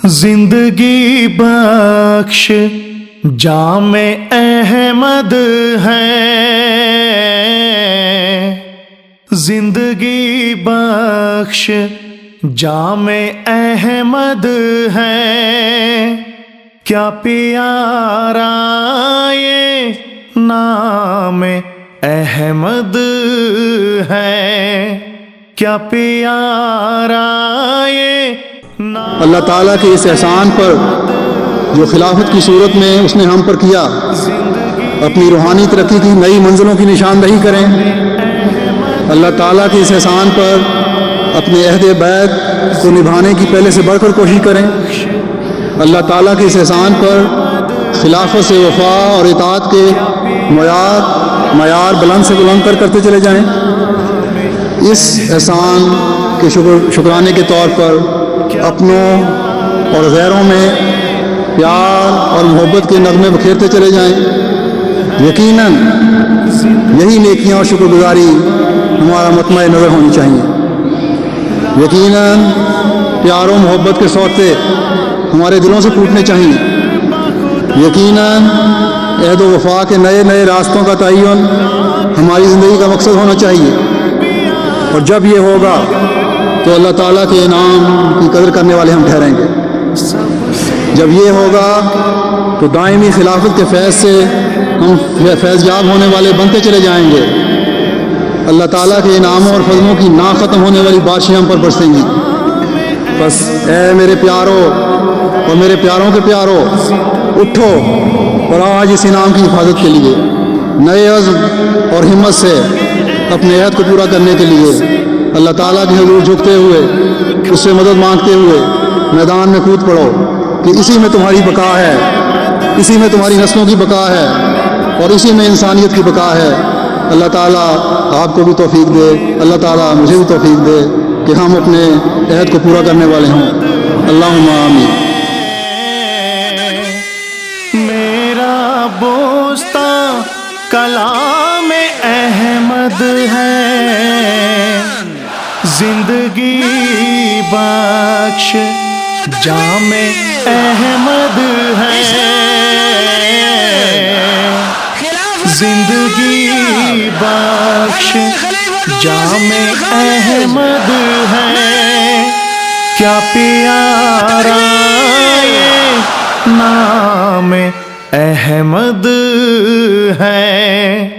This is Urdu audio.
زندگی بخش جام احمد ہے، زندگی بخش جام احمد ہے، کیا پیارا یہ نام احمد ہے، کیا پیارا یہ نام۔ اللہ تعالیٰ کے اس احسان پر جو خلافت کی صورت میں اس نے ہم پر کیا، اپنی روحانی ترقی کی نئی منزلوں کی نشاندہی کریں۔ اللہ تعالیٰ کے اس احسان پر اپنے عہد بیعت کو نبھانے کی پہلے سے بڑھ کر کوشش کریں۔ اللہ تعالیٰ کے اس احسان پر خلافت سے وفا اور اطاعت کے معیار بلند سے بلند کرتے چلے جائیں۔ اس احسان کے شکرانے کے طور پر اپنوں اور غیروں میں پیار اور محبت کے نغمے بکھیرتے چلے جائیں۔ یقیناً یہی نیکیاں اور شکر گزاری ہمارا مطمع نظر ہونی چاہیے۔ یقیناً پیار و محبت کے سوتے ہمارے دلوں سے پھوٹنے چاہیے۔ یقیناً عہد و وفا کے نئے نئے راستوں کا تعین ہماری زندگی کا مقصد ہونا چاہیے، اور جب یہ ہوگا تو اللہ تعالیٰ کے انعام کی قدر کرنے والے ہم ٹھہریں گے۔ جب یہ ہوگا تو دائمی خلافت کے فیض سے ہم فیض یاب ہونے والے بنتے چلے جائیں گے۔ اللہ تعالیٰ کے انعاموں اور فضلوں کی نا ختم ہونے والی بارشیں ہم پر برسیں گی۔ بس اے میرے پیاروں اور میرے پیاروں کے پیاروں، اٹھو اور آج اس انعام کی حفاظت کے لیے نئے عزم اور ہمت سے اپنے عہد کو پورا کرنے کے لیے اللہ تعالیٰ کے حضور جھکتے ہوئے، اس سے مدد مانگتے ہوئے میدان میں کود پڑو، کہ اسی میں تمہاری بقا ہے، اسی میں تمہاری نسلوں کی بقا ہے، اور اسی میں انسانیت کی بقا ہے۔ اللہ تعالیٰ آپ کو بھی توفیق دے، اللہ تعالیٰ مجھے بھی توفیق دے کہ ہم اپنے عہد کو پورا کرنے والے ہوں۔ اللہم آمین۔ میرا بوستان کلام احمد ہے، زندگی بخش جام احمد ہے، زندگی بخش جام احمد ہے، کیا پیارا یہ نام احمد ہے۔